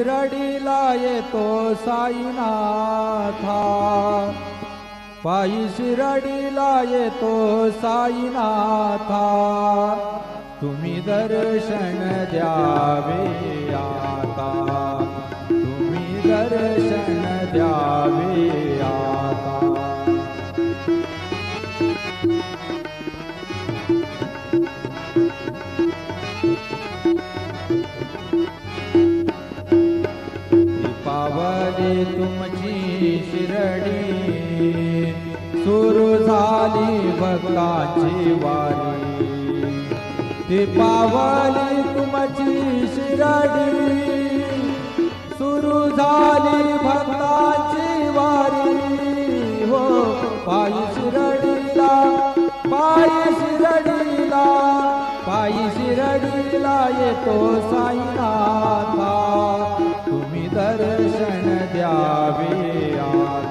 शिरडीला येतो साईनाथा, पायी शिरडीला येतो साईनाथा, तुम्ही दर्शन द्यावे आता, तुम्ही दर्शन द्यावे आता. पावली तुमची शिरडी, सुरू झाली भक्तांची वारी. ती पावली तुमची शिरडी, सुरू झाली भक्तांची वारी. हो पायी शिरडीला, पायी शिरडीला, पायी शिरडीला येतो साईनाथा, तुम्ही दर्शन द्यावे